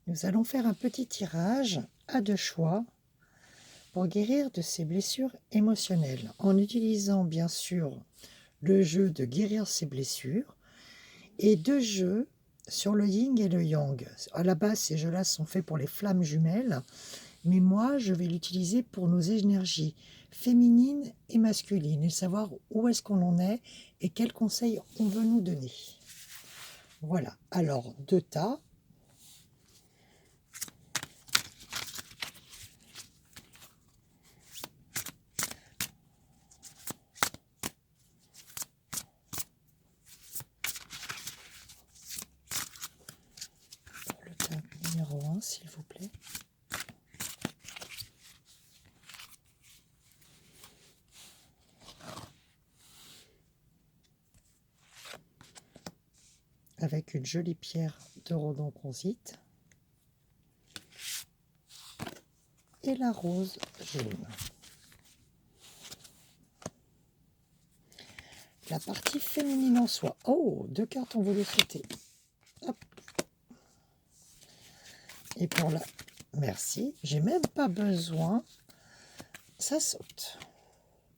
Nous allons faire un petit tirage à deux choix pour guérir de ces blessures émotionnelles, en utilisant bien sûr le jeu de guérir ses blessures et deux jeux sur le yin et le yang. À la base, ces jeux-là sont faits pour les flammes jumelles, mais moi, je vais l'utiliser pour nos énergies féminines et masculines, et savoir où est-ce qu'on en est et quels conseils on veut nous donner. Voilà, alors deux tas. Pour le tas numéro 1, s'il vous plaît. Avec une jolie pierre de rhodochrosite et la rose jaune. La partie féminine en soi. Oh, deux cartes ont voulu sauter. Hop. Et pour la... Merci, j'ai même pas besoin. Ça saute.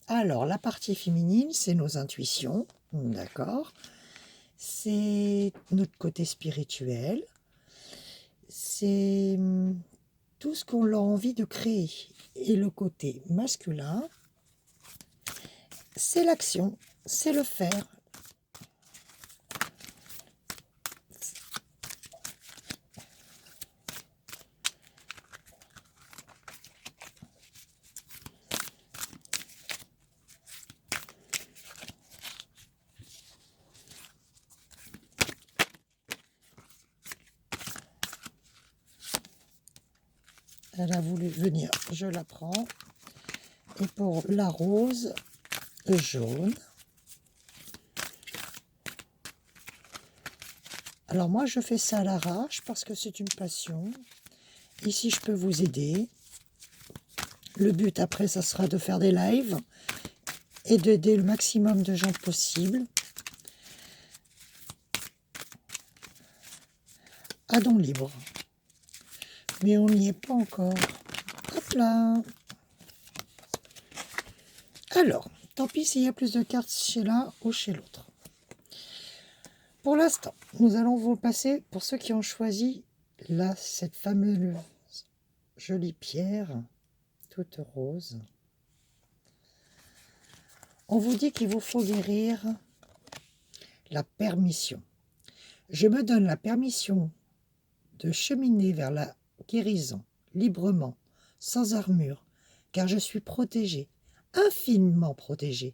Alors, la partie féminine, c'est nos intuitions. D'accord. C'est notre côté spirituel. C'est tout ce qu'on a envie de créer. Et le côté masculin, c'est l'action, c'est le faire. Elle a voulu venir, je la prends. Et pour la rose jaune, alors moi je fais ça à l'arrache parce que c'est une passion. Ici je peux vous aider. Le but après ça sera de faire des lives et d'aider le maximum de gens possible. À don libre. Mais on n'y est pas encore. Hop là. Alors, tant pis s'il y a plus de cartes chez l'un ou chez l'autre. Pour l'instant, nous allons vous passer, pour ceux qui ont choisi là, cette fameuse jolie pierre, toute rose. On vous dit qu'il vous faut guérir la permission. Je me donne la permission de cheminer vers la guérison, librement, sans armure, car je suis protégée, infiniment protégée,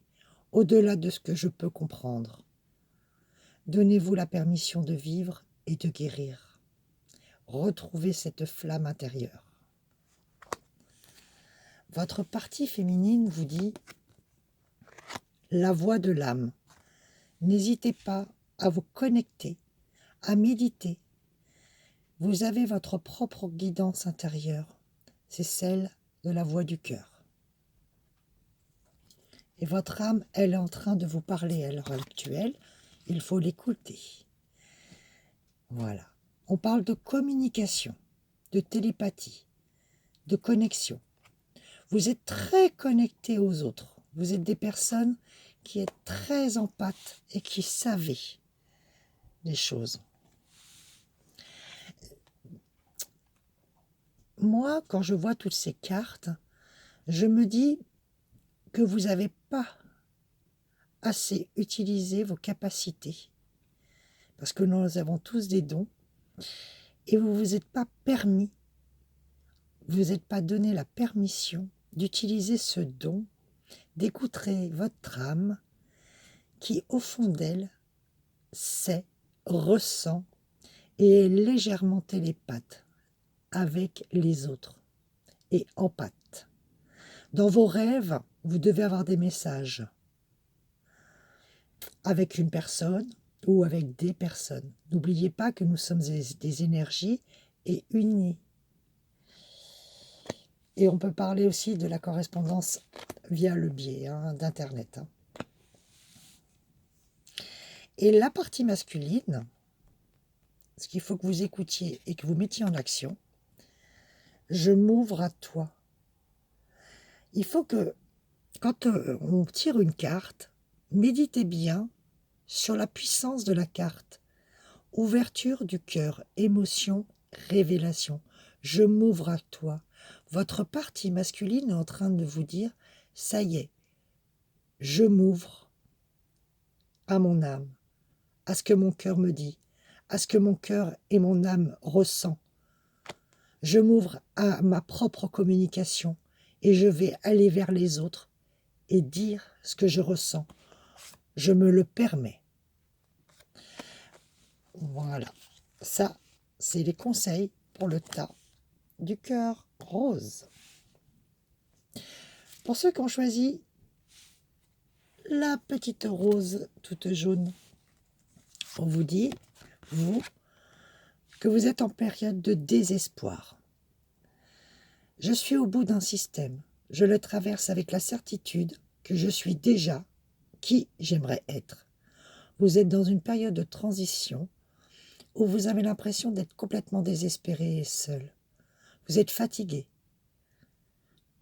au-delà de ce que je peux comprendre. Donnez-vous la permission de vivre et de guérir. Retrouvez cette flamme intérieure. Votre partie féminine vous dit la voix de l'âme. N'hésitez pas à vous connecter, à méditer. Vous avez votre propre guidance intérieure. C'est celle de la voix du cœur. Et votre âme, elle est en train de vous parler à l'heure actuelle. Il faut l'écouter. Voilà. On parle de communication, de télépathie, de connexion. Vous êtes très connectés aux autres. Vous êtes des personnes qui êtes très empathes et qui savez les choses. Moi, quand je vois toutes ces cartes, je me dis que vous n'avez pas assez utilisé vos capacités. Parce que nous avons tous des dons. Et vous ne vous êtes pas permis, vous ne vous êtes pas donné la permission d'utiliser ce don, d'écouter votre âme qui, au fond d'elle, sait, ressent et est légèrement télépathe avec les autres et empathe. Dans vos rêves, vous devez avoir des messages avec une personne ou avec des personnes. N'oubliez pas que nous sommes des énergies et unies. Et on peut parler aussi de la correspondance via le biais d'Internet. Et la partie masculine, ce qu'il faut que vous écoutiez et que vous mettiez en action. Je m'ouvre à toi. Il faut que, quand on tire une carte, méditez bien sur la puissance de la carte. Ouverture du cœur, émotion, révélation. Je m'ouvre à toi. Votre partie masculine est en train de vous dire, ça y est, je m'ouvre à mon âme, à ce que mon cœur me dit, à ce que mon cœur et mon âme ressent. Je m'ouvre à ma propre communication et je vais aller vers les autres et dire ce que je ressens. Je me le permets. Voilà, ça, c'est les conseils pour le tas du cœur rose. Pour ceux qui ont choisi la petite rose toute jaune, on vous dit, vous, que vous êtes en période de désespoir. Je suis au bout d'un système. Je le traverse avec la certitude que je suis déjà qui j'aimerais être. Vous êtes dans une période de transition où vous avez l'impression d'être complètement désespéré et seul. Vous êtes fatigué.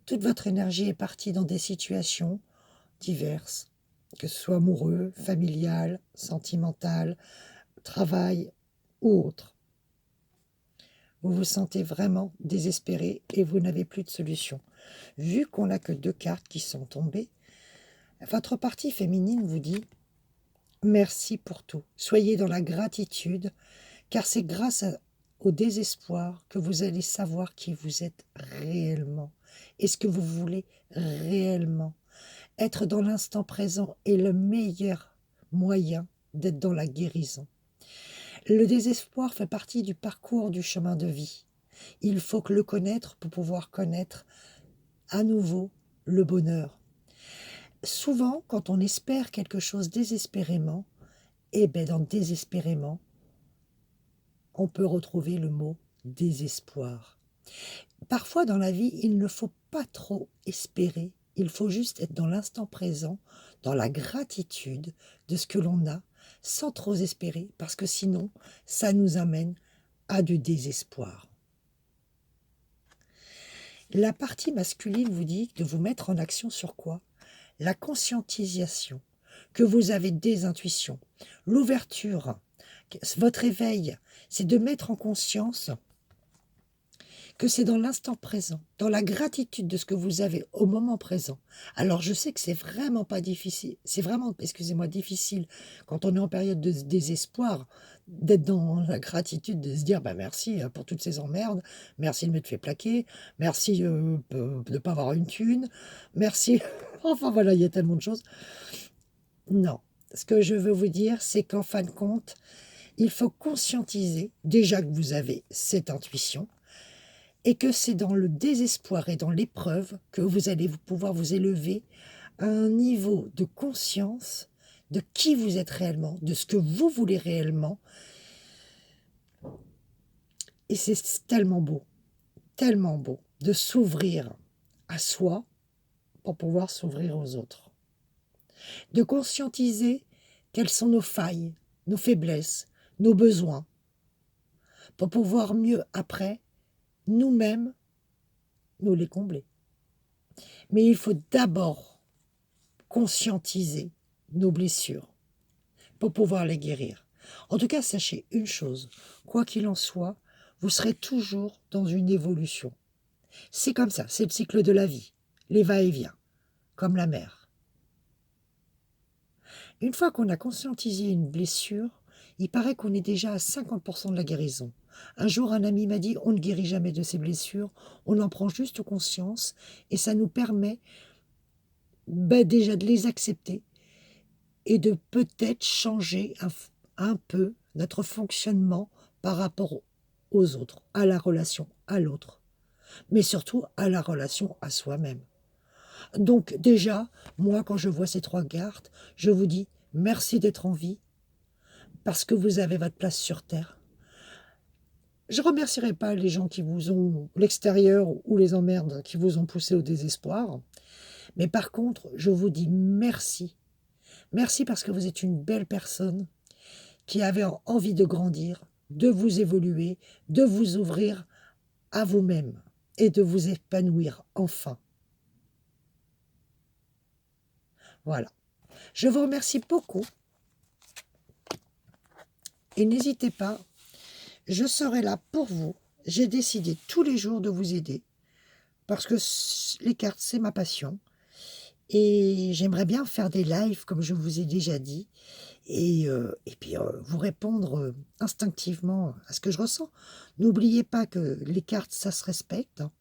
Toute votre énergie est partie dans des situations diverses, que ce soit amoureux, familial, sentimental, travail ou autre. Vous vous sentez vraiment désespéré et vous n'avez plus de solution. Vu qu'on n'a que 2 cartes qui sont tombées, votre partie féminine vous dit « Merci pour tout. Soyez dans la gratitude, car c'est grâce au désespoir que vous allez savoir qui vous êtes réellement et ce que vous voulez réellement. Être dans l'instant présent est le meilleur moyen d'être dans la guérison. Le désespoir fait partie du parcours du chemin de vie. Il faut que le connaître pour pouvoir connaître à nouveau le bonheur. Souvent, quand on espère quelque chose désespérément, dans désespérément, on peut retrouver le mot désespoir. Parfois dans la vie, il ne faut pas trop espérer, il faut juste être dans l'instant présent, dans la gratitude de ce que l'on a, sans trop espérer, parce que sinon, ça nous amène à du désespoir. La partie masculine vous dit de vous mettre en action sur quoi? La conscientisation, que vous avez des intuitions, l'ouverture, votre éveil, c'est de mettre en conscience que c'est dans l'instant présent, dans la gratitude de ce que vous avez au moment présent. Alors je sais que c'est vraiment pas difficile, c'est vraiment, excusez-moi, difficile quand on est en période de désespoir, d'être dans la gratitude, de se dire merci pour toutes ces emmerdes, merci de m'être fait plaquer, merci de ne pas avoir une thune, merci, enfin voilà, il y a tellement de choses. Non, ce que je veux vous dire, c'est qu'en fin de compte, il faut conscientiser déjà que vous avez cette intuition, et que c'est dans le désespoir et dans l'épreuve que vous allez pouvoir vous élever à un niveau de conscience de qui vous êtes réellement, de ce que vous voulez réellement. Et c'est tellement beau de s'ouvrir à soi pour pouvoir s'ouvrir aux autres. De conscientiser quelles sont nos failles, nos faiblesses, nos besoins, pour pouvoir mieux après nous-mêmes nous les combler. Mais il faut d'abord conscientiser nos blessures pour pouvoir les guérir. En tout cas, sachez une chose, quoi qu'il en soit, vous serez toujours dans une évolution. C'est comme ça, c'est le cycle de la vie, les va-et-vient, comme la mer. Une fois qu'on a conscientisé une blessure, il paraît qu'on est déjà à 50% de la guérison. Un jour, un ami m'a dit, on ne guérit jamais de ses blessures, on en prend juste conscience et ça nous permet déjà de les accepter et de peut-être changer un peu notre fonctionnement par rapport aux autres, à la relation à l'autre, mais surtout à la relation à soi-même. Donc déjà, moi quand je vois ces 3 cartes, je vous dis merci d'être en vie, parce que vous avez votre place sur Terre. Je ne remercierai pas les gens qui vous ont, l'extérieur ou les emmerdes qui vous ont poussé au désespoir, mais par contre, je vous dis merci. Merci parce que vous êtes une belle personne qui avait envie de grandir. de vous évoluer, de vous ouvrir à vous-même et de vous épanouir enfin. Voilà. Je vous remercie beaucoup et n'hésitez pas, je serai là pour vous. J'ai décidé tous les jours de vous aider parce que les cartes, c'est ma passion. Et j'aimerais bien faire des lives, comme je vous ai déjà dit, et puis vous répondre instinctivement à ce que je ressens. N'oubliez pas que les cartes, ça se respecte, hein,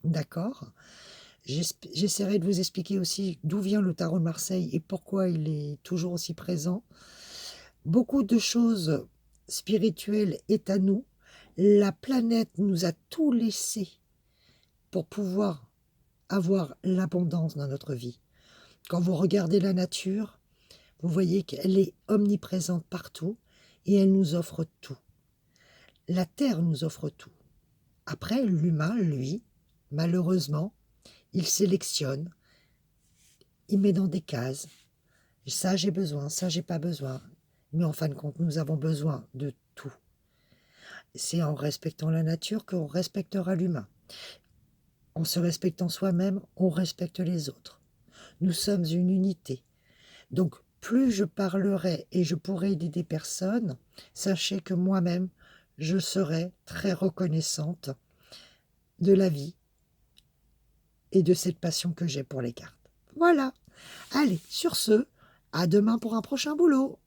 d'accord? J'essaierai de vous expliquer aussi d'où vient le tarot de Marseille et pourquoi il est toujours aussi présent. Beaucoup de choses spirituelles est à nous. La planète nous a tout laissé pour pouvoir avoir l'abondance dans notre vie. Quand vous regardez la nature, vous voyez qu'elle est omniprésente partout et elle nous offre tout. La Terre nous offre tout. Après, l'humain, lui, malheureusement, il sélectionne, il met dans des cases. Ça, j'ai besoin, ça, j'ai pas besoin. Mais en fin de compte, nous avons besoin de tout. C'est en respectant la nature qu'on respectera l'humain. En se respectant soi-même, on respecte les autres. Nous sommes une unité. Donc, plus je parlerai et je pourrai aider des personnes, sachez que moi-même, je serai très reconnaissante de la vie et de cette passion que j'ai pour les cartes. Voilà. Allez, sur ce, à demain pour un prochain boulot.